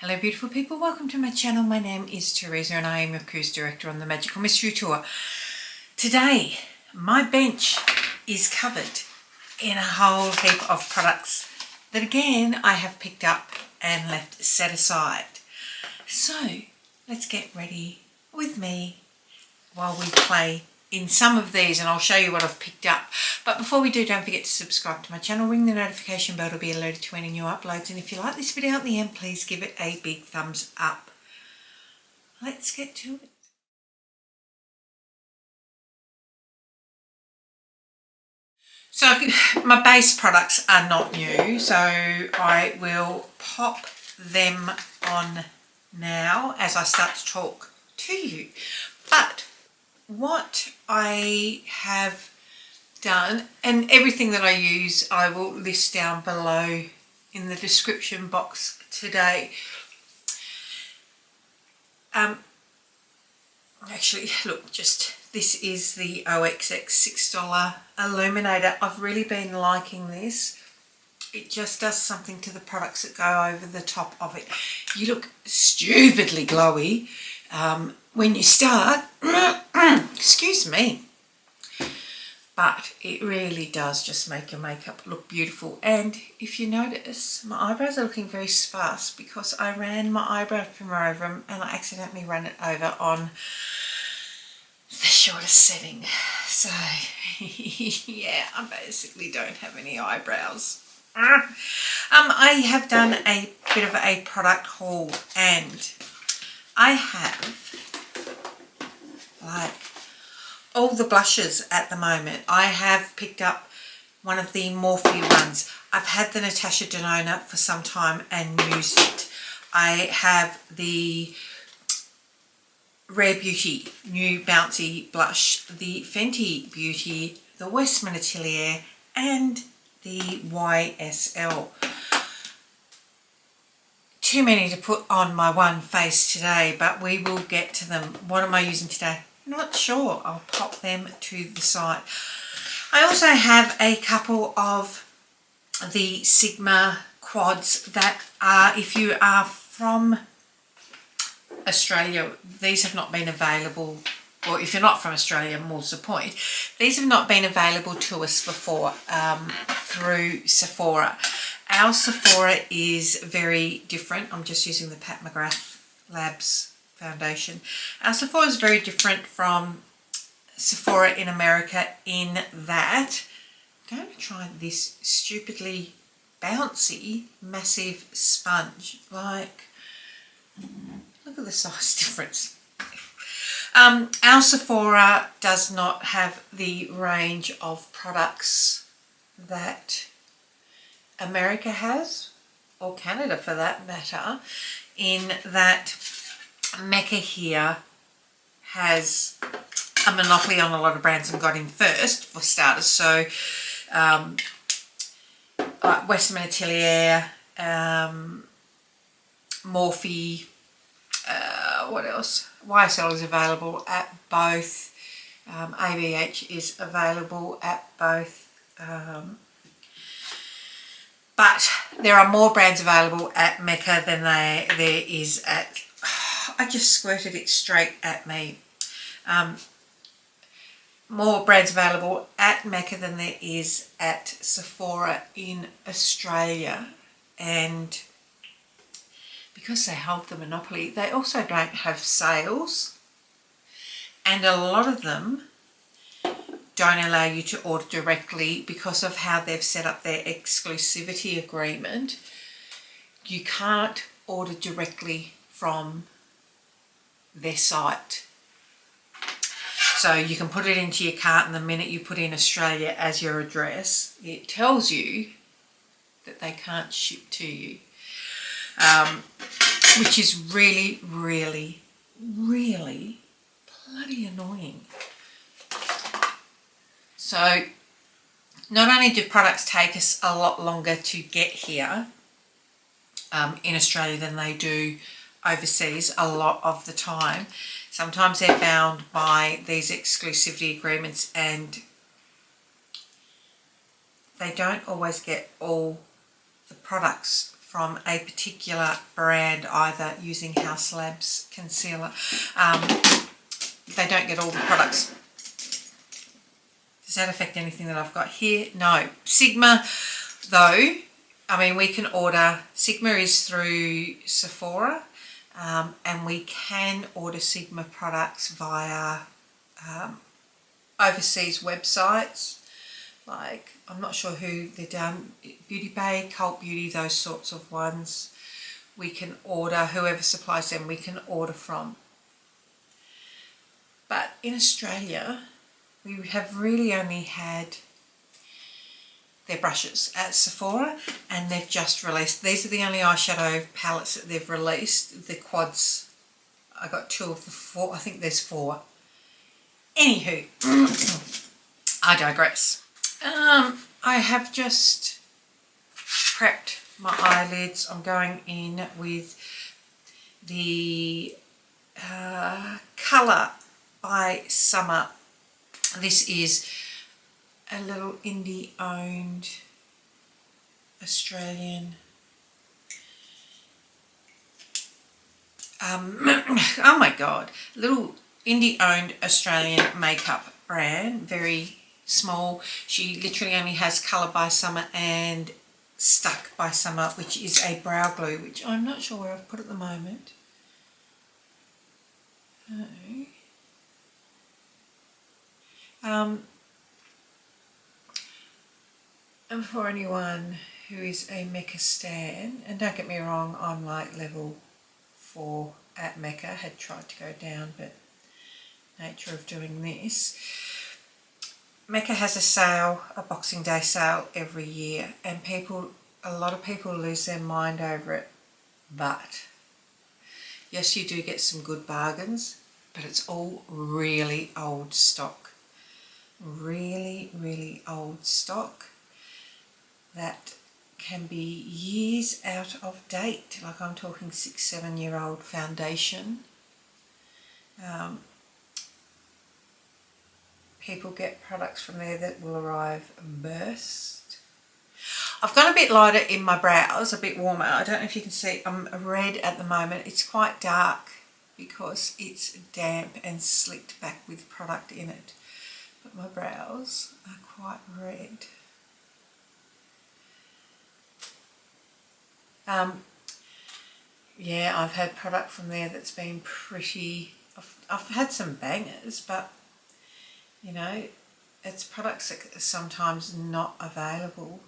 Hello beautiful people, welcome to my channel. My name is Teresa and I am your cruise director on the Magical Mystery Tour. Today my bench is covered in a whole heap of products that again I have picked up and left set aside. So let's get ready with me while we play in some of these and I'll show you what I've picked up. But before we do, don't forget to subscribe to my channel, ring the notification bell to be alerted to any new uploads, and if you like this video at the end, please give it a big thumbs up. Let's get to it. So my base products are not new, so I will pop them on now as I start to talk to you. But what I have done, and everything that I use I will list down below in the description box today. Actually look, just this is the OXX $6 illuminator. I've really been liking this. It just does something to the products that go over the top of it. You look stupidly glowy when you start, excuse me, but it really does just make your makeup look beautiful. And if you notice, my eyebrows are looking very sparse because I ran my eyebrow primer over them and I accidentally ran it over on the shortest setting. So yeah, I basically don't have any eyebrows. I have done a bit of a product haul and I have like all the blushes at the moment. I have picked up one of the Morphe ones. I've had the Natasha Denona for some time and used it. I have the Rare Beauty new Bouncy blush, the Fenty Beauty, the Westman Atilier and the YSL. Too many to put on my one face today, but we will get to them. What am I using today? Not sure. I'll pop them to the side. I also have a couple of the Sigma quads that are, if you are from Australia, these have not been available, or if you're not from Australia, more's the point, these have not been available to us before through Sephora. Our Sephora is very different. I'm just using the Pat McGrath Labs foundation. Our Sephora is very different from Sephora in America in that I'm going to try this stupidly bouncy massive sponge. Like, look at the size difference. Our Sephora does not have the range of products that America has, or Canada for that matter, in that Mecca here has a monopoly on a lot of brands and got in first for starters. So Westman Atelier, Morphe, what else? YSL is available at both. ABH is available at both. But there are more brands available at Mecca than there is at... I just squirted it straight at me. More brands available at Mecca than there is at Sephora in Australia. And because they hold the monopoly, they also don't have sales. And a lot of them don't allow you to order directly because of how they've set up their exclusivity agreement. You can't order directly from their site. So you can put it into your cart and the minute you put in Australia as your address, it tells you that they can't ship to you. Which is really, really, really bloody annoying. So not only do products take us a lot longer to get here in Australia than they do overseas a lot of the time, sometimes they're bound by these exclusivity agreements and they don't always get all the products from a particular brand either, using House Labs concealer. They don't get all the products. Does that affect anything that I've got here? No. Sigma, though, I mean, we can order, Sigma is through Sephora, and we can order Sigma products via overseas websites. Like, I'm not sure who they're done, Beauty Bay, Cult Beauty, those sorts of ones. We can order, whoever supplies them, we can order from. But in Australia, we have really only had their brushes at Sephora, and they've just released, these are the only eyeshadow palettes that they've released, the quads. I got 2 of the 4, I think there's 4. Anywho, I digress. I have just prepped my eyelids. I'm going in with the Colour by Summer. This is a little indie owned Australian oh my god, little indie owned Australian makeup brand, very small. She literally only has Colour by Summer and Stuck by Summer, which is a brow glue, which I'm not sure where I've put at the moment. And for anyone who is a Mecca stan, and don't get me wrong, I'm like level 4 at Mecca, had tried to go down, but nature of doing this. Mecca has a sale, a Boxing Day sale every year, and a lot of people lose their mind over it, but yes, you do get some good bargains, but it's all really old stock. Really, really old stock that can be years out of date. Like, I'm talking 6-7 year old foundation. People get products from there that will arrive burst. I've gone a bit lighter in my brows, a bit warmer. I don't know if you can see, I'm red at the moment. It's quite dark because it's damp and slicked back with product in it. But my brows are quite red. Yeah, I've had product from there that's been pretty, I've had some bangers, but you know, it's products that are sometimes not available.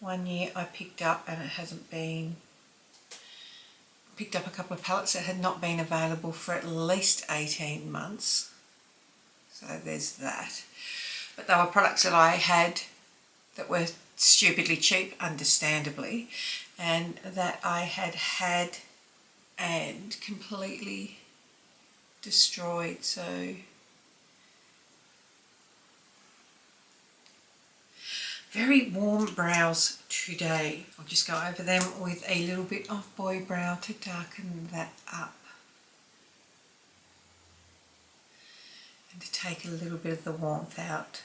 One year I picked up, and it hasn't been, picked up a couple of palettes that had not been available for at least 18 months. So there's that. But they were products that I had that were stupidly cheap, understandably, and that I had and completely destroyed. So very warm brows today. I'll just go over them with a little bit of Boy Brow to darken that up and to take a little bit of the warmth out,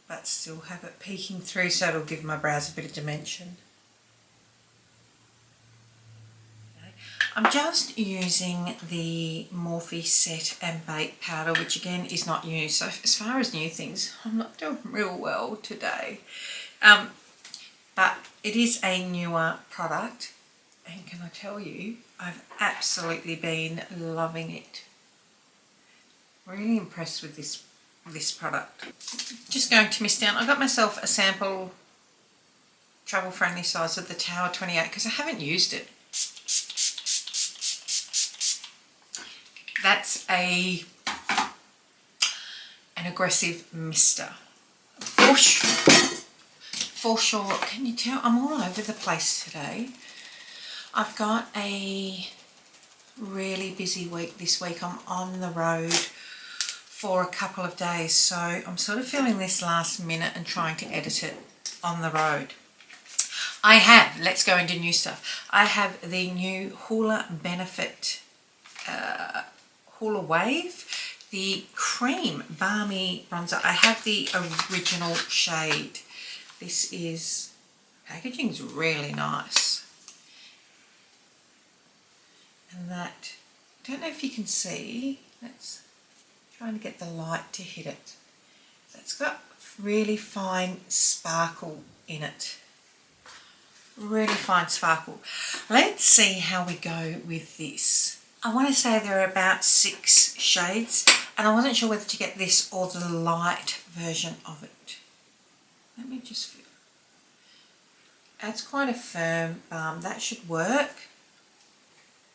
but still have it peeking through, so it'll give my brows a bit of dimension. I'm just using the Morphe Set and Bake powder, which again is not new. So as far as new things, I'm not doing real well today. But it is a newer product, and can I tell you, I've absolutely been loving it. Really impressed with this product. Just going to mist down. I got myself a sample travel friendly size of the Tower 28 because I haven't used it. That's an aggressive mister. For sure. Can you tell? I'm all over the place today. I've got a really busy week this week. I'm on the road for a couple of days, so I'm sort of feeling this last minute and trying to edit it on the road. I have, let's go into new stuff. I have the new Hoola Benefit Hoola Wave, the Creme Balmy Bronzer. I have the original shade. This is Packaging's really nice. And that, I don't know if you can see, that's trying to get the light to hit it. It's got really fine sparkle in it. Really fine sparkle. Let's see how we go with this. I want to say there are about 6 shades, and I wasn't sure whether to get this or the light version of it. Let me just feel. It's quite a firm balm. That should work.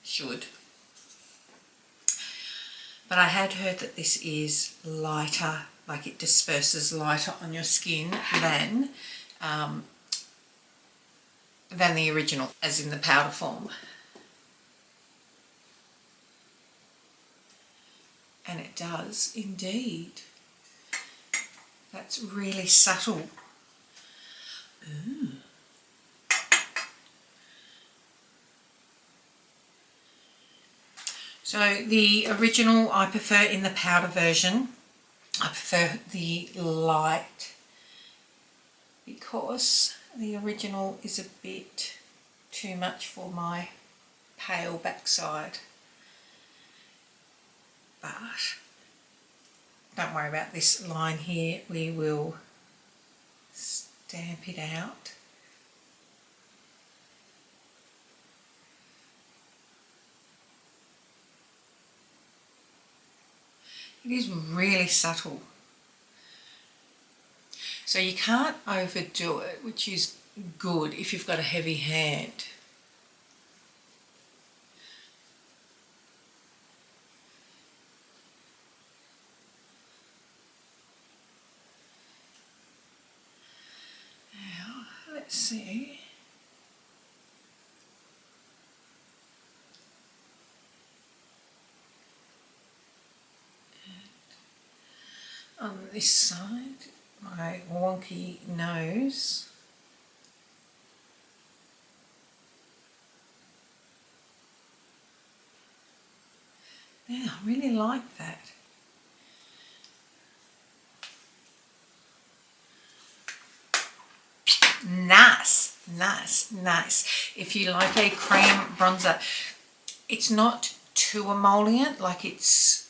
Should. But I had heard that this is lighter, like it disperses lighter on your skin than the original, as in the powder form. And it does indeed. That's really subtle. Ooh. So the original I prefer in the powder version. I prefer the light because the original is a bit too much for my pale backside. But don't worry about this line here. We will stamp it out. It is really subtle. So you can't overdo it, which is good if you've got a heavy hand. Now, let's see. On this side, my wonky nose. Yeah, I really like that. Nice, nice, nice. If you like a cream bronzer, it's not too emollient, like it's...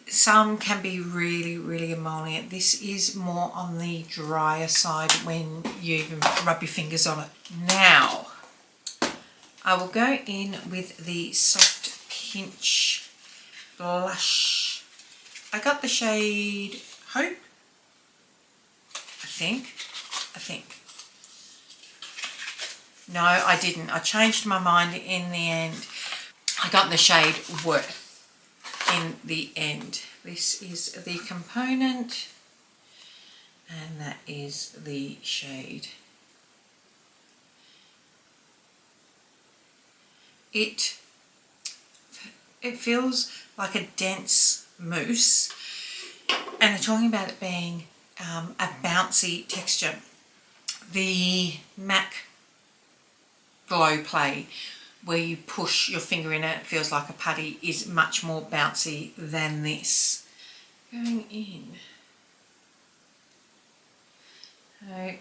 Some can be really, really emollient. This is more on the drier side when you even rub your fingers on it. Now, I will go in with the Soft Pinch blush. I got the shade Hope, I think. No, I didn't. I changed my mind in the end. I got the shade Worth in the end. This is the component and that is the shade. It feels like a dense mousse, and they're talking about it being a bouncy texture. The MAC Glow Play, where you push your finger in it feels like a putty, is much more bouncy than this. Going in. So,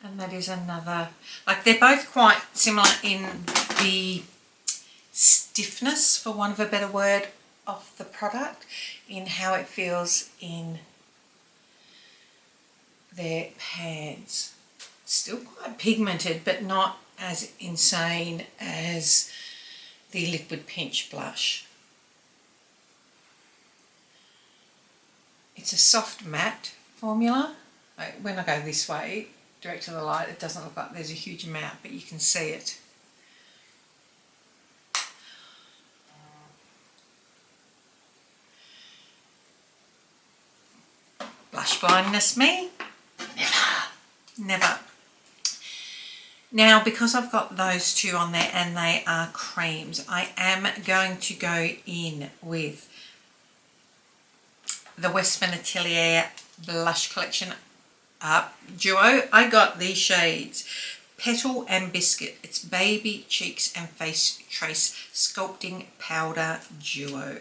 and that is another, like they're both quite similar in the stiffness, for want of a better word, of the product, in how it feels in their pads. Still quite pigmented, but not as insane as the Liquid Pinch blush. It's a soft matte formula. Like when I go this way, direct to the light, it doesn't look like there's a huge amount, but you can see it. Blush blindness me? Never. Now, because I've got those two on there and they are creams, I am going to go in with the Westman Atelier Blush Collection Duo. I got these shades Petal and Biscuit. It's Baby Cheeks and Face Trace Sculpting Powder Duo.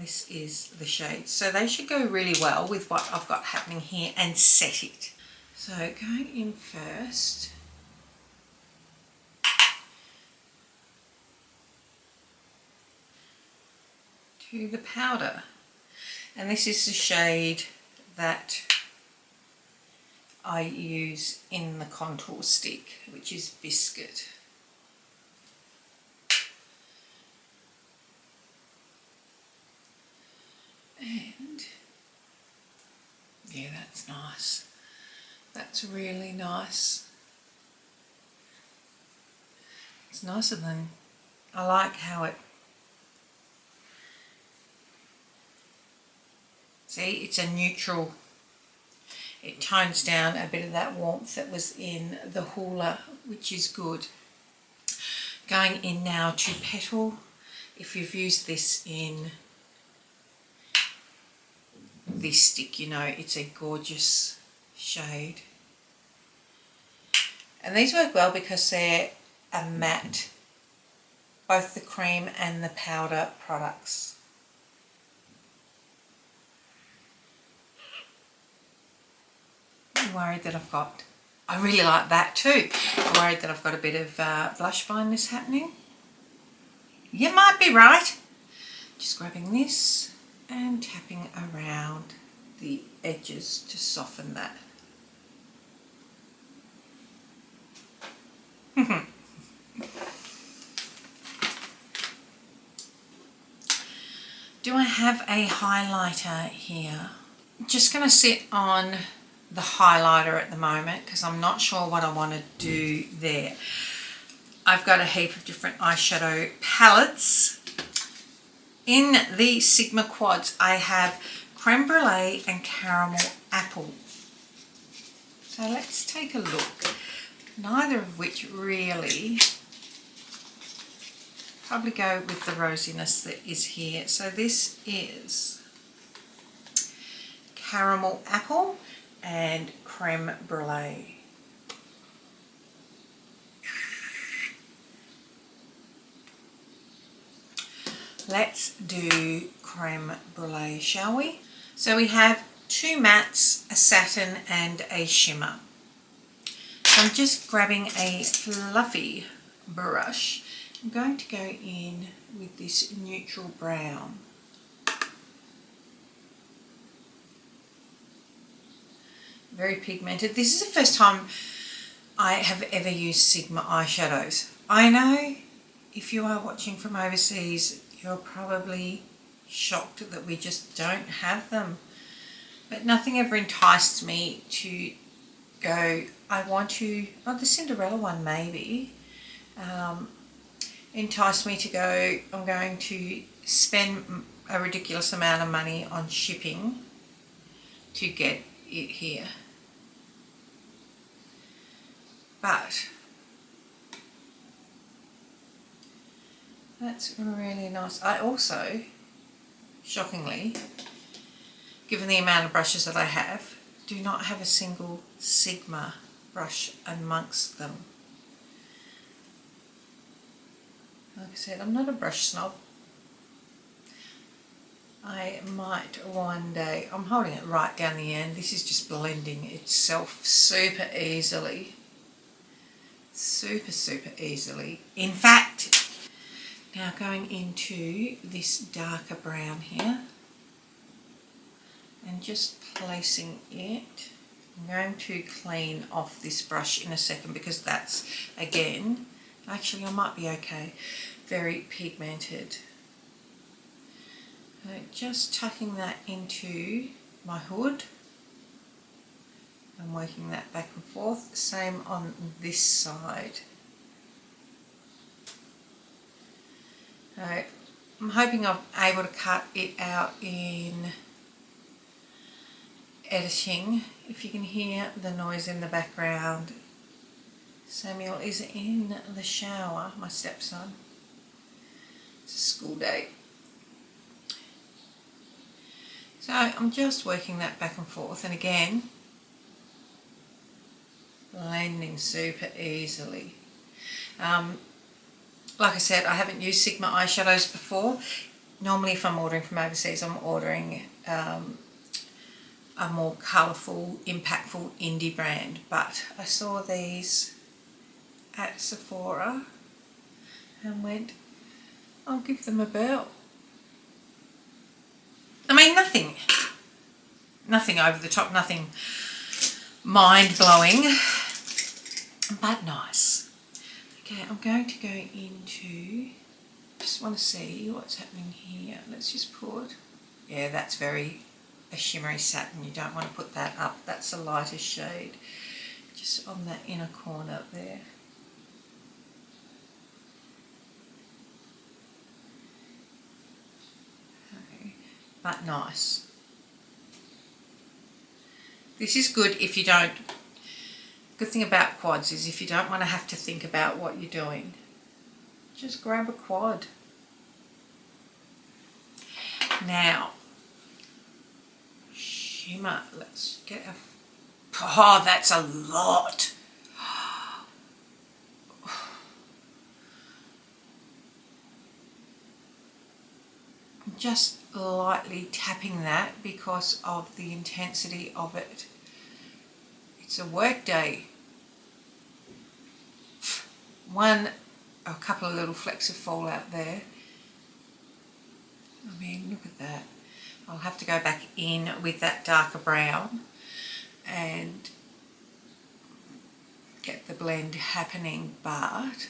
This is the shade. So they should go really well with what I've got happening here and set it. So going in first. To the powder. And this is the shade that I use in the contour stick, which is Biscuit. And yeah, that's nice. That's really nice. It's nicer than, I like how it, see, it's a neutral. It tones down a bit of that warmth that was in the Hoola, which is good. Going in now to Petal. If you've used this in this stick, you know it's a gorgeous shade. And these work well because they're a matte, both the cream and the powder products. I'm worried that I've got, I really like that too. I'm worried that I've got a bit of blush blindness happening. You might be right. Just grabbing this and tapping around the edges to soften that. Do I have a highlighter here? I'm just going to sit on the highlighter at the moment because I'm not sure what I want to do there. I've got a heap of different eyeshadow palettes. In the Sigma Quads I have Creme Brulee and Caramel Apple. So let's take a look. Neither of which really, probably go with the rosiness that is here. So this is Caramel Apple and Creme Brulee. Let's do Creme Brulee, shall we? So we have two mattes, a satin and a shimmer. So I'm just grabbing a fluffy brush. I'm going to go in with this neutral brown. Very pigmented. This is the first time I have ever used Sigma eyeshadows. I know if you are watching from overseas, you're probably shocked that we just don't have them. But nothing ever enticed me to go, I want to, oh, the Cinderella one maybe, enticed me to go, I'm going to spend a ridiculous amount of money on shipping to get it here. But that's really nice. I also, shockingly, given the amount of brushes that I have, do not have a single Sigma brush amongst them. Like I said, I'm not a brush snob. I might one day. I'm holding it right down the end. This is just blending itself super easily. Super easily. In fact, now going into this darker brown here and just placing it. I'm going to clean off this brush in a second because that's, again, actually I might be okay, very pigmented. Just tucking that into my hood and working that back and forth. Same on this side. I'm hoping I'm able to cut it out in editing. If you can hear the noise in the background, Samuel is in the shower, my stepson. It's a school day. So I'm just working that back and forth, and again, blending super easily. Like I said, I haven't used Sigma eyeshadows before. Normally if I'm ordering from overseas, I'm ordering a more colourful, impactful indie brand. But I saw these at Sephora and went, I'll give them a bell. I mean, nothing over the top, nothing mind-blowing, but nice. Okay, I'm going to go into, just want to see what's happening here. Let's just put, yeah, that's very a shimmery satin. You don't want to put that up. That's the lightest shade. Just on that inner corner there. Okay, but nice. This is good if you don't, good thing about quads is if you don't want to have to think about what you're doing, just grab a quad. Now, shimmer, let's get a, oh, that's a lot. I'm just lightly tapping that because of the intensity of it. It's a work day. A couple of little flecks of fallout there. I mean, look at that. I'll have to go back in with that darker brown and get the blend happening, but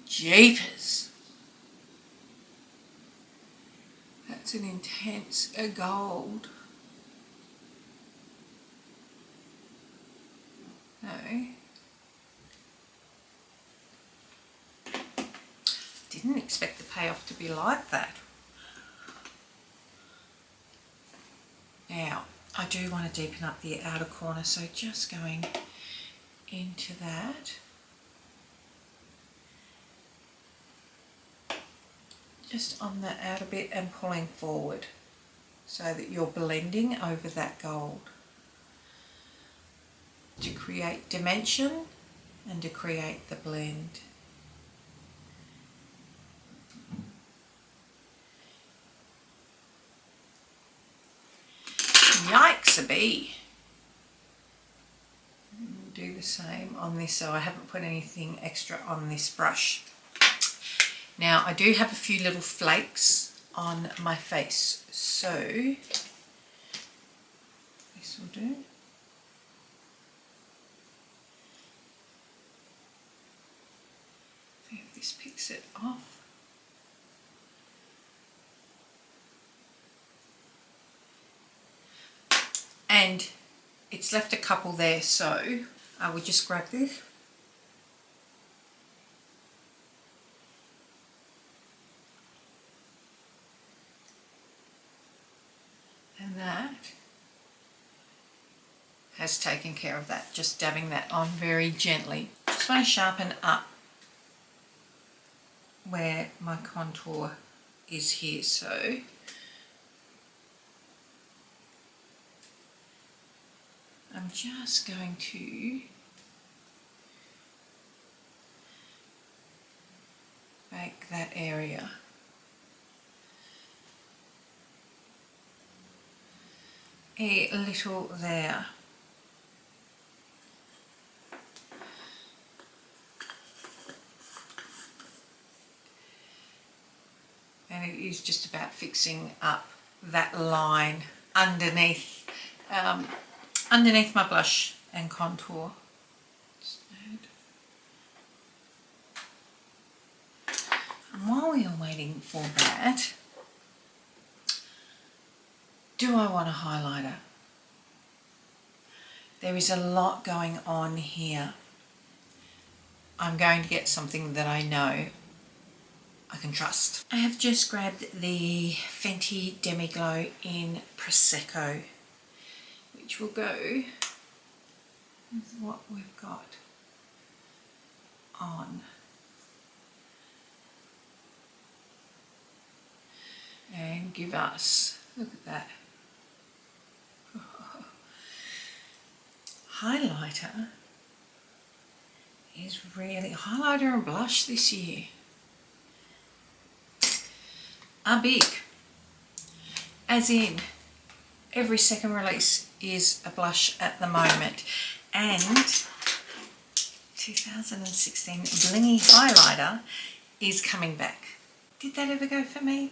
jeepers. That's an intense gold. No. Didn't expect the payoff to be like that. Now, I do want to deepen up the outer corner, so just going into that. Just on the outer bit and pulling forward so that you're blending over that gold to create dimension and to create the blend. Yikes-a-bee. We'll do the same on this, so I haven't put anything extra on this brush. Now I do have a few little flakes on my face, so this will do. See if this picks it off. And it's left a couple there, so I will just grab this. And that has taken care of that, just dabbing that on very gently. Just want to sharpen up where my contour is here, so I'm just going to bake that area. A little there. And it is just about fixing up that line underneath underneath my blush and contour. And while we are waiting for that, do I want a highlighter? There is a lot going on here. I'm going to get something that I know I can trust. I have just grabbed the Fenty Demi Glow in Prosecco, which will go with what we've got on. And give us, look at that, highlighter is really, highlighter and blush this year are big, as in every second release is a blush at the moment, and 2016 blingy highlighter is coming back. Did that ever go for me?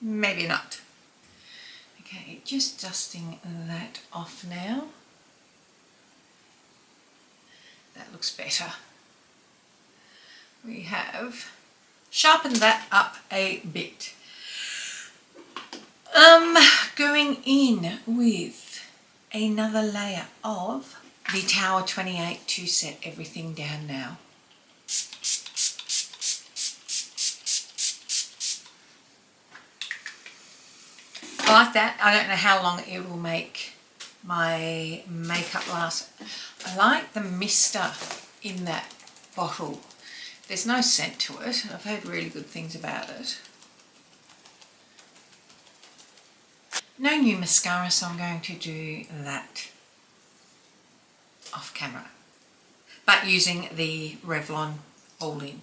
Maybe not. Okay, just dusting that off now. That looks better. We have sharpened that up a bit. Going in with another layer of the Tower 28 to set everything down now. I like that. I don't know how long it will make my makeup last. I like the mister in that bottle. There's no scent to it. I've heard really good things about it. No new mascara, so I'm going to do that off camera, but using the Revlon All-In.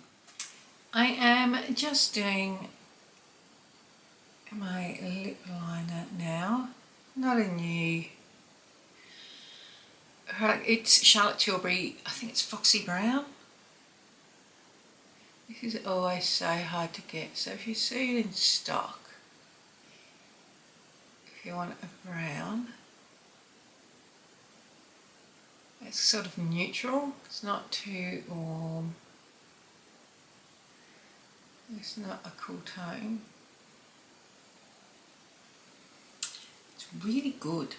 I am just doing my lip liner now. Not a new, it's Charlotte Tilbury, I think it's Foxy Brown. This is always so hard to get, so if you see it in stock, if you want a brown, it's sort of neutral, it's not too warm, it's not a cool tone. It's really good.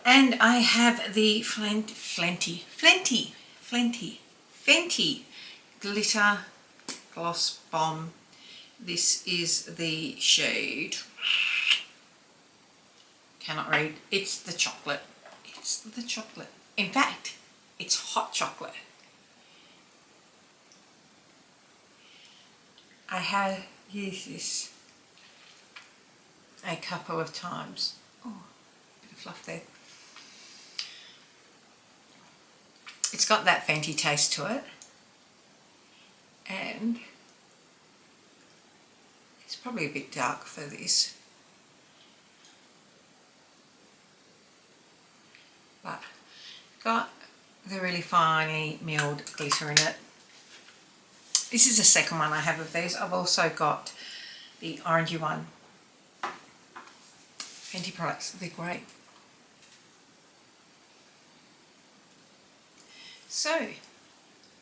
And I have the Fenty Glitter Gloss Bomb. This is the shade, cannot read, it's the chocolate. It's the chocolate. In fact, it's hot chocolate. I have used this a couple of times. Oh, bit of fluff there. It's got that Fenty taste to it, and it's probably a bit dark for this, but got the really finely milled glitter in it. This is the second one I have of these. I've also got the orangey one. Fenty products, they're great. So,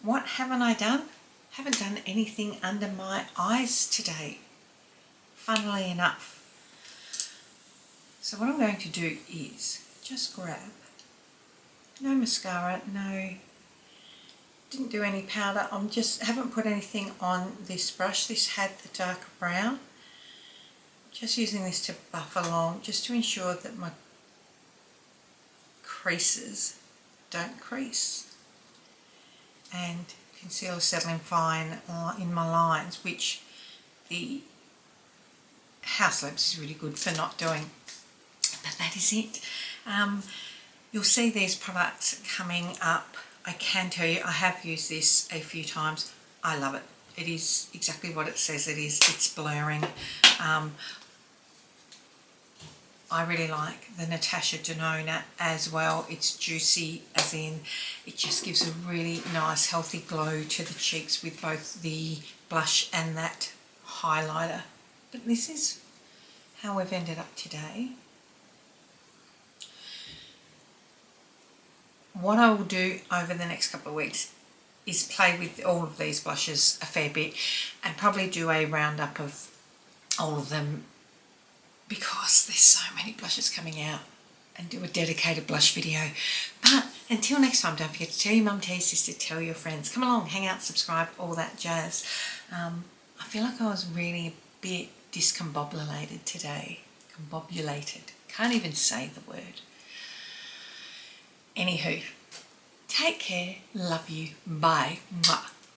what haven't I done? Haven't done anything under my eyes today, funnily enough. So what I'm going to do is just grab, no mascara, didn't do any powder, haven't put anything on this brush. This had the darker brown. Just using this to buff along, just to ensure that my creases don't crease. And concealer settling fine in my lines, which the House Labs is really good for not doing. But that is it. You'll see these products coming up. I can tell you, I have used this a few times. I love it. It is exactly what it says it is. It's blurring. I really like the Natasha Denona as well. It's juicy, as in it just gives a really nice healthy glow to the cheeks with both the blush and that highlighter. But this is how we've ended up today. What I will do over the next couple of weeks is play with all of these blushes a fair bit and probably do a roundup of all of them, because there's so many blushes coming out, and do a dedicated blush video. But until next time, don't forget to tell your mum, tell your sister, tell your friends. Come along, hang out, subscribe, all that jazz. I feel like I was really a bit discombobulated today. Combobulated. Can't even say the word. Anywho, take care, love you, bye. Mwah.